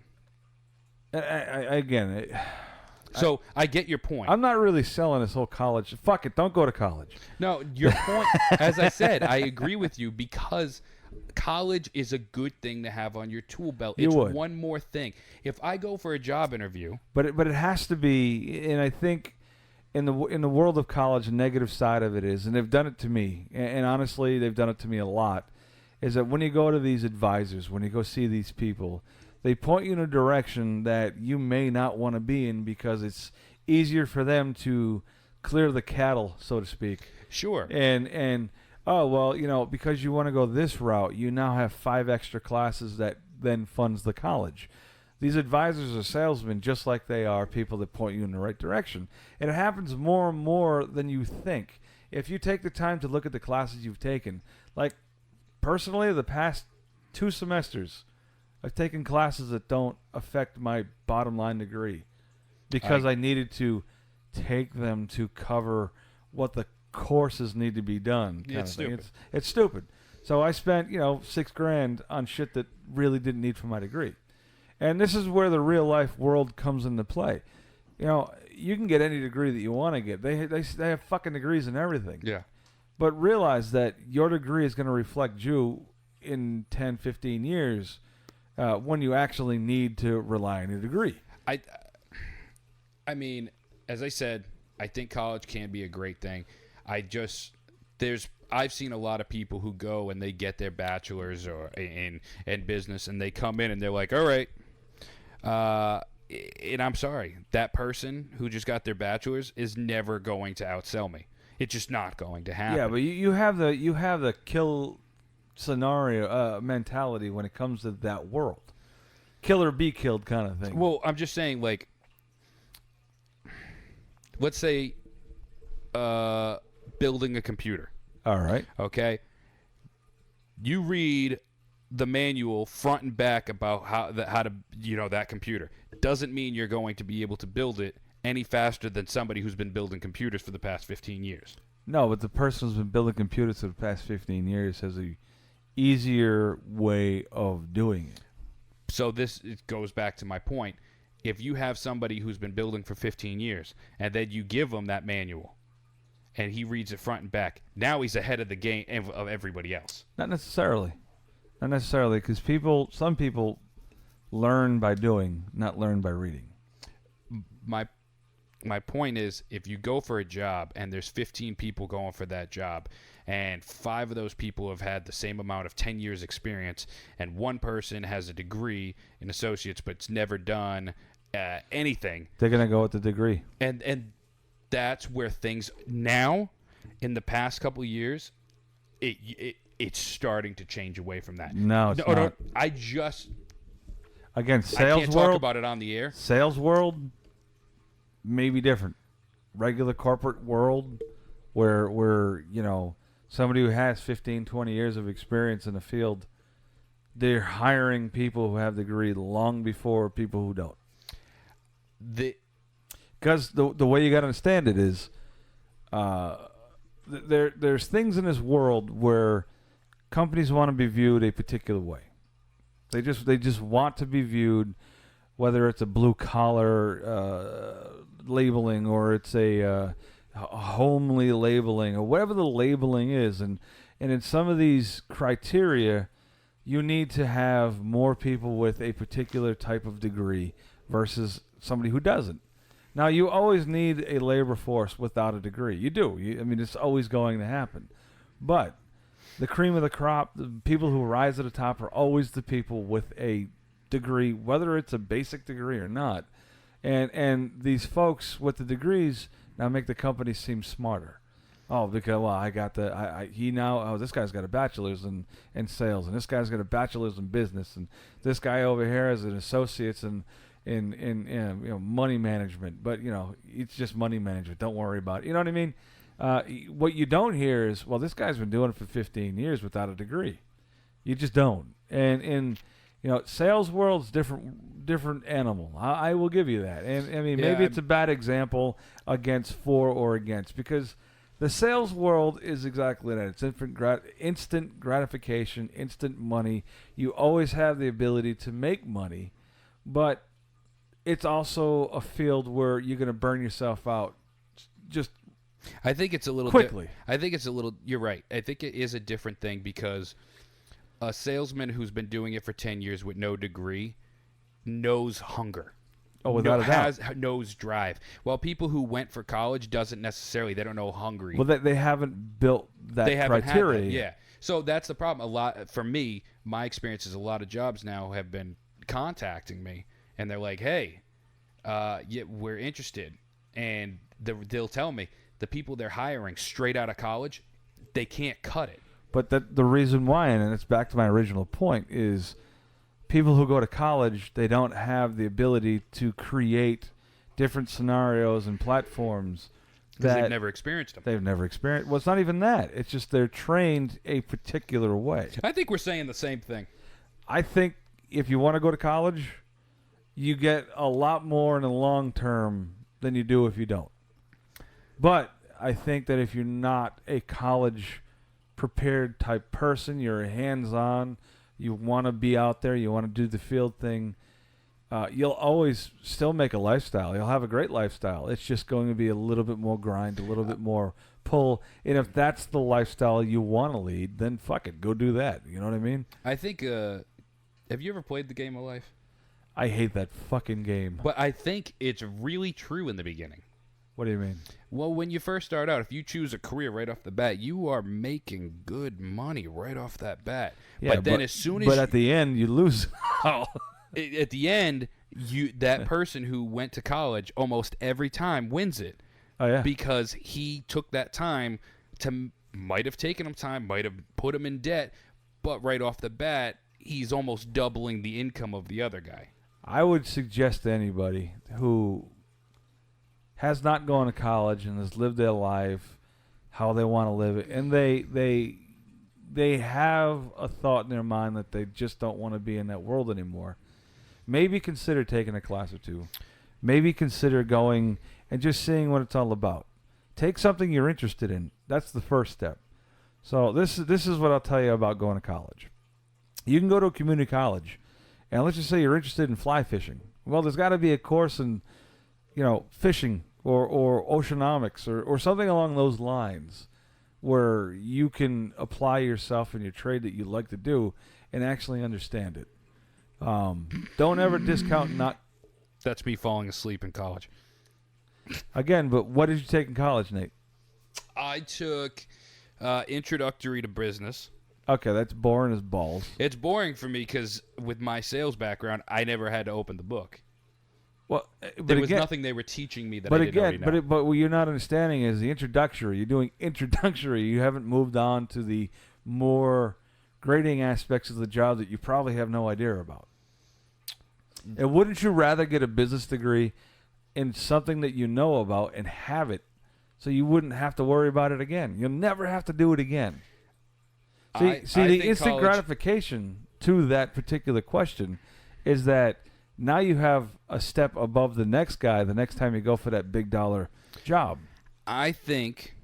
So I get your point. I'm not really selling this whole college. Fuck it. Don't go to college. No, your point, as I said, I agree with you because college is a good thing to have on your tool belt. It's one more thing. If I go for a job interview. But it has to be, and I think in the world of college, the negative side of it is, and they've done it to me, and honestly, they've done it to me a lot, is that when you go to these advisors, when you go see these people, they point you in a direction that you may not want to be in because it's easier for them to clear the cattle, so to speak. Sure. And oh, well, because you want to go this route, you now have 5 extra classes that then funds the college. These advisors are salesmen just like they are people that point you in the right direction. And it happens more and more than you think. If you take the time to look at the classes you've taken, like personally, the past 2 semesters, I've taken classes that don't affect my bottom line degree because I needed to take them to cover what the courses need to be done. It's stupid. It's stupid. So I spent, $6,000 on shit that really didn't need for my degree. And this is where the real life world comes into play. You can get any degree that you want to get. They have fucking degrees in everything. Yeah. But realize that your degree is going to reflect you in 10, 15 years when you actually need to rely on a degree. I mean, as I said, I think college can be a great thing. I've seen a lot of people who go and they get their bachelor's or in business, and they come in and they're like, all right, and I'm sorry, that person who just got their bachelor's is never going to outsell me. It's just not going to happen. Yeah, but you have the kill scenario mentality when it comes to that world. Kill or be killed kind of thing. Well, I'm just saying, like, let's say building a computer. All right. Okay. You read the manual front and back about how to that computer. Doesn't mean you're going to be able to build it any faster than somebody who's been building computers for the past 15 years. No, but the person who's been building computers for the past 15 years has a easier way of doing it. So it goes back to my point. If you have somebody who's been building for 15 years and then you give them that manual and he reads it front and back, now he's ahead of the game of everybody else. Not necessarily, because some people learn by doing, not learn by reading. My point is, if you go for a job and there's 15 people going for that job and 5 of those people have had the same amount of 10 years experience and one person has a degree in associates but's never done anything, they're going to go with the degree. And that's where things now, in the past couple of years, it's starting to change away from that. No, it's not. Again, sales I can't world, talk about it on the air. Sales world may be different. Regular corporate world where somebody who has 15, 20 years of experience in the field, they're hiring people who have the degree long before people who don't. Because the way you got to understand it is there's things in this world where companies want to be viewed a particular way. They just want to be viewed, whether it's a blue collar labeling or it's a homely labeling or whatever the labeling is, and in some of these criteria, you need to have more people with a particular type of degree versus somebody who doesn't. Now, you always need a labor force without a degree. You do. It's always going to happen, but the cream of the crop, the people who rise to the top, are always the people with a degree, whether it's a basic degree or not. And these folks with the degrees now make the company seem smarter. Oh, because I got this guy's got a bachelor's in sales, and this guy's got a bachelor's in business, and this guy over here has an associate's in money management. But it's just money management. Don't worry about it. You know what I mean? What you don't hear is, well, this guy's been doing it for 15 years without a degree. You just don't. And sales world's different animal. I will give you that. And maybe it's a bad example for or against, because the sales world is exactly that. It's instant gratification, instant money. You always have the ability to make money, but it's also a field where you're going to burn yourself out just I think it's a little quickly. You're right. I think it is a different thing because a salesman who's been doing it for 10 years with no degree knows hunger. Oh, without a doubt. Knows drive. While people who went for college doesn't necessarily, they don't know hungry. Well, they haven't built that they haven't criteria. Had that, yeah. So that's the problem. For me, my experience is a lot of jobs now have been contacting me, and they're like, hey, we're interested. And they'll tell me, the people they're hiring straight out of college, they can't cut it. But the reason why, and it's back to my original point, is people who go to college, they don't have the ability to create different scenarios and platforms Because that they've never experienced them. they've never experienced. Well, it's not even that. It's just they're trained a particular way. I think we're saying the same thing. I think if you want to go to college, you get a lot more in the long term than you do if you don't. But I think that if you're not a college prepared type person, you're hands-on, you want to be out there, you want to do the field thing, you'll always still make a lifestyle. You'll have a great lifestyle. It's just going to be a little bit more grind, a little bit more pull. And if that's the lifestyle you want to lead, then fuck it, go do that. You know what I mean? I think, have you ever played the game of life? I hate that fucking game. But I think it's really true in the beginning. What do you mean? Well, when you first start out, if you choose a career right off the bat, you are making good money right off that bat. Yeah, but then as soon as But at the end, you lose. at the end, that person who went to college almost every time wins it. Oh, yeah. Because he took that time to, might have taken him time, might have put him in debt, but right off the bat, he's almost doubling the income of the other guy. I would suggest to anybody who has not gone to college and has lived their life how they want to live it, and they have a thought in their mind that they just don't want to be in that world anymore, maybe consider taking a class or two. Maybe consider going and just seeing what it's all about. Take something you're interested in. That's the first step. So this is what I'll tell you about going to college. You can go to a community college, and let's just say you're interested in fly fishing. Well, there's got to be a course in, fishing or oceanomics or something along those lines where you can apply yourself in your trade that you like to do and actually understand it. Don't ever discount not. That's me falling asleep in college. Again, but what did you take in college, Nate? I took introductory to business. Okay, that's boring as balls. It's boring for me because with my sales background, I never had to open the book. Well, but There was again, nothing they were teaching me that but I didn't already again, know. but what you're not understanding is the introductory. You're doing introductory. You haven't moved on to the more grading aspects of the job that you probably have no idea about. And wouldn't you rather get a business degree in something that you know about and have it so you wouldn't have to worry about it again? You'll never have to do it again. See, I the think instant college- gratification to that particular question is that now you have a step above the next guy the next time you go for that big dollar job. I think,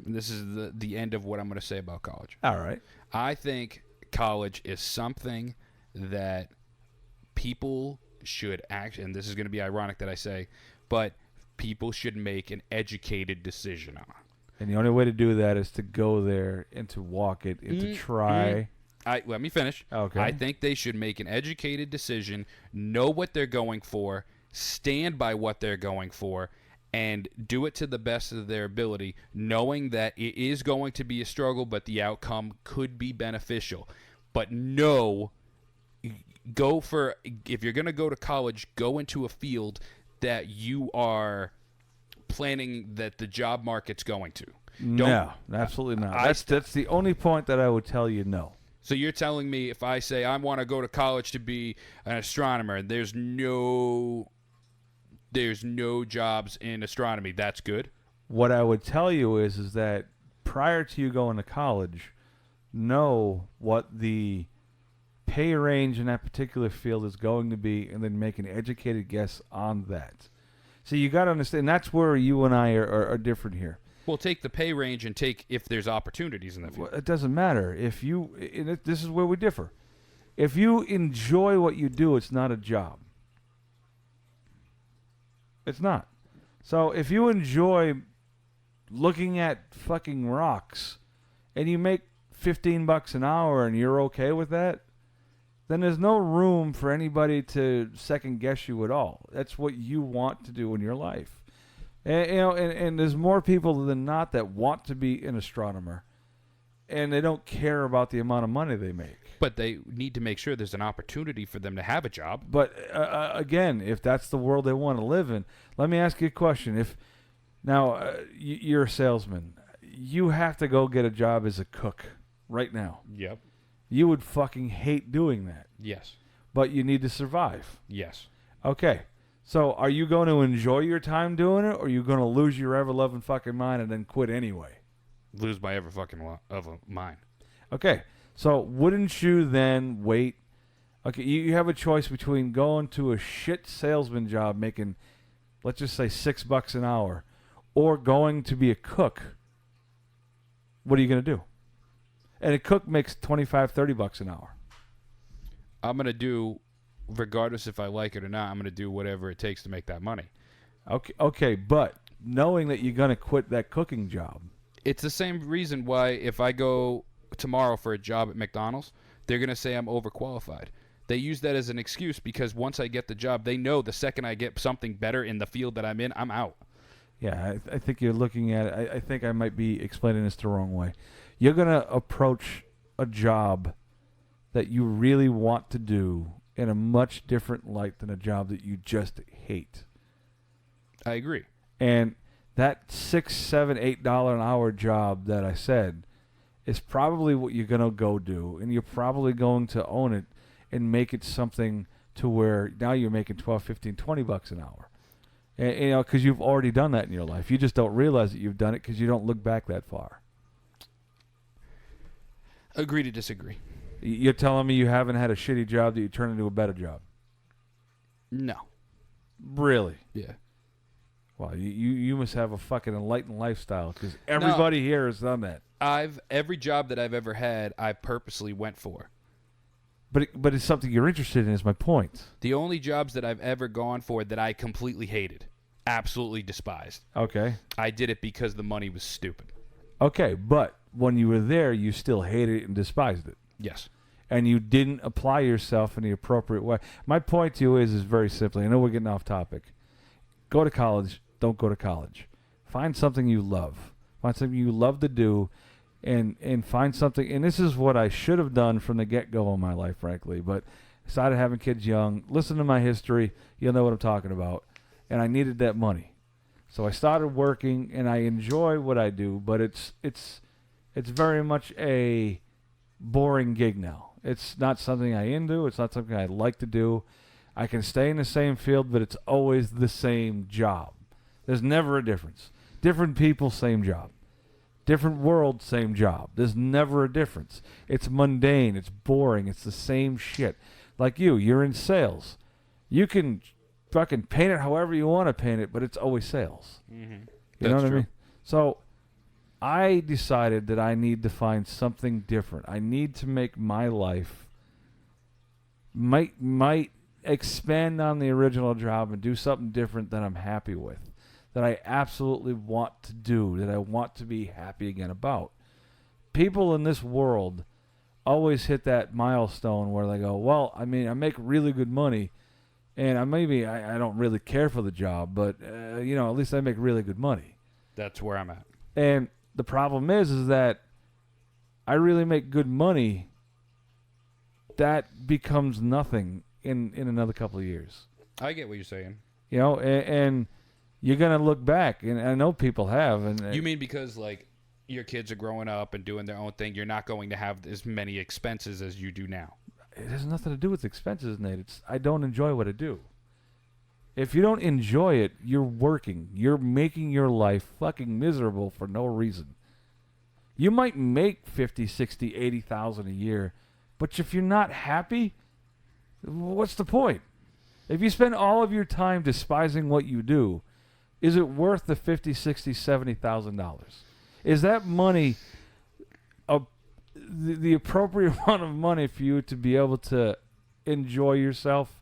and this is the end of what I'm going to say about college. All right. I think college is something that people should act, and this is going to be ironic that I say, but people should make an educated decision on. And the only way to do that is to go there and to walk it and to try. Let me finish. Okay. I think they should make an educated decision, know what they're going for, stand by what they're going for, and do it to the best of their ability, knowing that it is going to be a struggle, but the outcome could be beneficial. But if you're going to go to college, go into a field that you are planning that the job market's going to. No, absolutely not. That's the only point that I would tell you no. So you're telling me if I say I want to go to college to be an astronomer, there's no jobs in astronomy, that's good? What I would tell you is that prior to you going to college, know what the pay range in that particular field is going to be and then make an educated guess on that. So you got to understand, that's where you and I are different here. Well, take the pay range and take if there's opportunities in that field. Well, it doesn't matter. This is where we differ. If you enjoy what you do, it's not a job. It's not. So if you enjoy looking at fucking rocks and you make $15 an hour and you're okay with that, then there's no room for anybody to second guess you at all. That's what you want to do in your life. And there's more people than not that want to be an astronomer, and they don't care about the amount of money they make. But they need to make sure there's an opportunity for them to have a job. But again, if that's the world they want to live in, let me ask you a question. If now you're a salesman, you have to go get a job as a cook right now. Yep. You would fucking hate doing that. Yes. But you need to survive. Yes. Okay. So are you going to enjoy your time doing it, or are you going to lose your ever-loving fucking mind and then quit anyway? Lose my ever fucking of a mind. Okay, so wouldn't you then wait? Okay, you have a choice between going to a shit salesman job making, let's just say, $6 an hour, or going to be a cook. What are you going to do? And a cook makes $25-$30 an hour. I'm going to do, regardless if I like it or not, I'm going to do whatever it takes to make that money. Okay, but knowing that you're going to quit that cooking job. It's the same reason why if I go tomorrow for a job at McDonald's, they're going to say I'm overqualified. They use that as an excuse because once I get the job, they know the second I get something better in the field that I'm in, I'm out. Yeah, I think you're looking at it. I think I might be explaining this the wrong way. You're going to approach a job that you really want to do in a much different light than a job that you just hate. I agree. And that $6, $7, $8 an hour job that I said is probably what you're going to go do, and you're probably going to own it and make it something to where now you're making $12, $15, $20 an hour. And, you know, because you've already done that in your life. You just don't realize that you've done it because you don't look back that far. Agree to disagree. You're telling me you haven't had a shitty job that you turned into a better job? No. Really? Yeah. Well, you must have a fucking enlightened lifestyle because everybody here has done that. Every job that I've ever had, I purposely went for. But it's something you're interested in is my point. The only jobs that I've ever gone for that I completely hated, absolutely despised. Okay. I did it because the money was stupid. Okay, but when you were there, you still hated it and despised it. Yes. And you didn't apply yourself in the appropriate way. My point to you is very simply, I know we're getting off topic. Go to college. Don't go to college. Find something you love. Find something you love to do. And find something, and this is what I should have done from the get-go in my life, frankly, but I started having kids young. Listen to my history, you'll know what I'm talking about, and I needed that money. So I started working, and I enjoy what I do, but it's very much a boring gig now. It's not something I into, it's not something I like to do. I can stay in the same field, but it's always the same job. There's never a difference. Different people, same job. Different world, same job. There's never a difference. It's mundane. It's boring. It's the same shit. Like you're in sales. You can fucking paint it however you want to paint it, but it's always sales. Mm-hmm. You know what I mean? So I decided that I need to find something different. I need to make my life might expand on the original job and do something different that I'm happy with, that I absolutely want to do, that I want to be happy again about. People in this world always hit that milestone where they go, well, I mean, I make really good money, and I don't really care for the job, but, at least I make really good money. That's where I'm at. And the problem is that I really make good money. That becomes nothing in another couple of years. I get what you're saying. And you're going to look back, and I know people have. And you mean because, like, your kids are growing up and doing their own thing, you're not going to have as many expenses as you do now? It has nothing to do with expenses, Nate. I don't enjoy what I do. If you don't enjoy it, you're working. You're making your life fucking miserable for no reason. You might make 50, 60, 80,000 a year, but if you're not happy, what's the point? If you spend all of your time despising what you do, is it worth the $50, $60, $70,000? Is that money the appropriate amount of money for you to be able to enjoy yourself,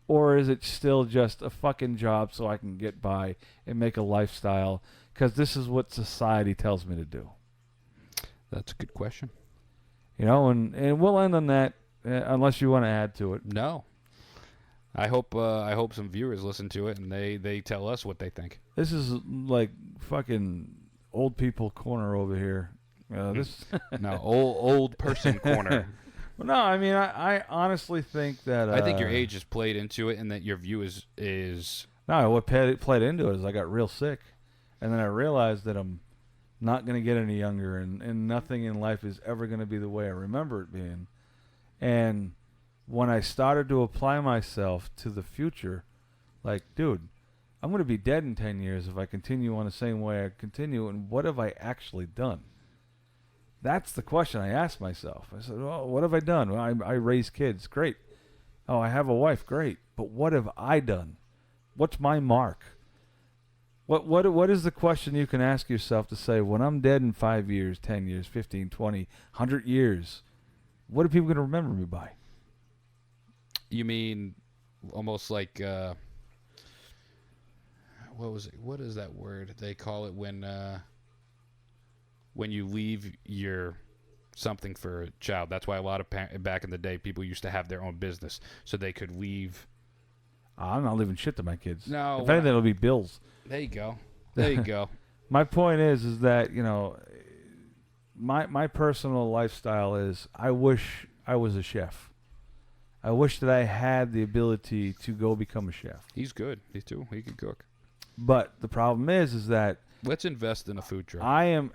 or is it still just a fucking job so I can get by and make a lifestyle because this is what society tells me to do? That's a good question. And we'll end on that unless you want to add to it. No. I hope some viewers listen to it and they tell us what they think. This is like fucking old people corner over here. This No, old person corner. Well, no, I mean I honestly think that I think your age has played into it, and that your view is. No, what played into it is I got real sick, and then I realized that I'm not going to get any younger, and nothing in life is ever going to be the way I remember it being. And when I started to apply myself to the future, Like, dude, I'm going to be dead in 10 years if I continue on the same way I continue, and what have I actually done? That's the question I asked myself. I said, well, what have I done? Well, I raise kids. Great. Oh, I have a wife. Great. But what have I done? What's my mark? What is the question you can ask yourself to say, when I'm dead in 5 years, 10 years, 15, 20, 100 years, what are people going to remember me by? You mean almost like what was it? What is that word? They call it when you leave your something for a child. That's why a lot of back in the day people used to have their own business so they could leave. I'm not leaving shit to my kids. No. If anything, it'll be bills. There you go. There you go. My point is that, you know, my personal lifestyle is I wish I was a chef. I wish that I had the ability to go become a chef. He's good. He too. He can cook. But the problem is that Let's invest in a food truck. I am,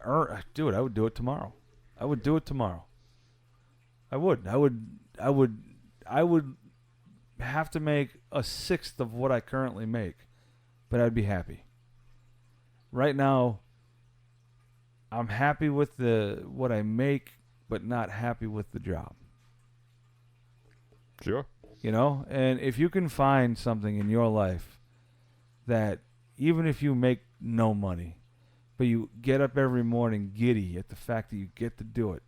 dude, I would do it tomorrow. I would do it tomorrow. I would have to make a sixth of what I currently make, but I'd be happy. Right now, I'm happy with what I make, but not happy with the job. Sure. You know, and if you can find something in your life that even if you make no money, but you get up every morning giddy at the fact that you get to do it,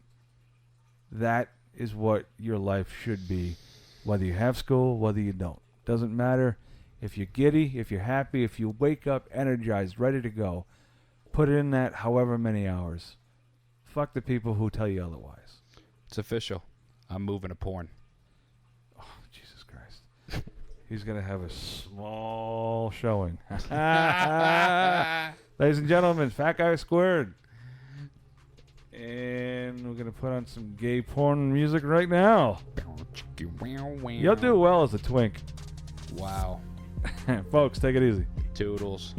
that is what your life should be, whether you have school, whether you don't. Doesn't matter. If you're giddy, if you're happy, if you wake up energized, ready to go, put in that however many hours. Fuck the people who tell you otherwise. It's official. I'm moving to porn. Oh, Jesus Christ. He's going to have a small showing. Ladies and gentlemen, Fat Guy Squared. And we're going to put on some gay porn music right now. You'll do well as a twink. Wow. Folks, take it easy. Toodles.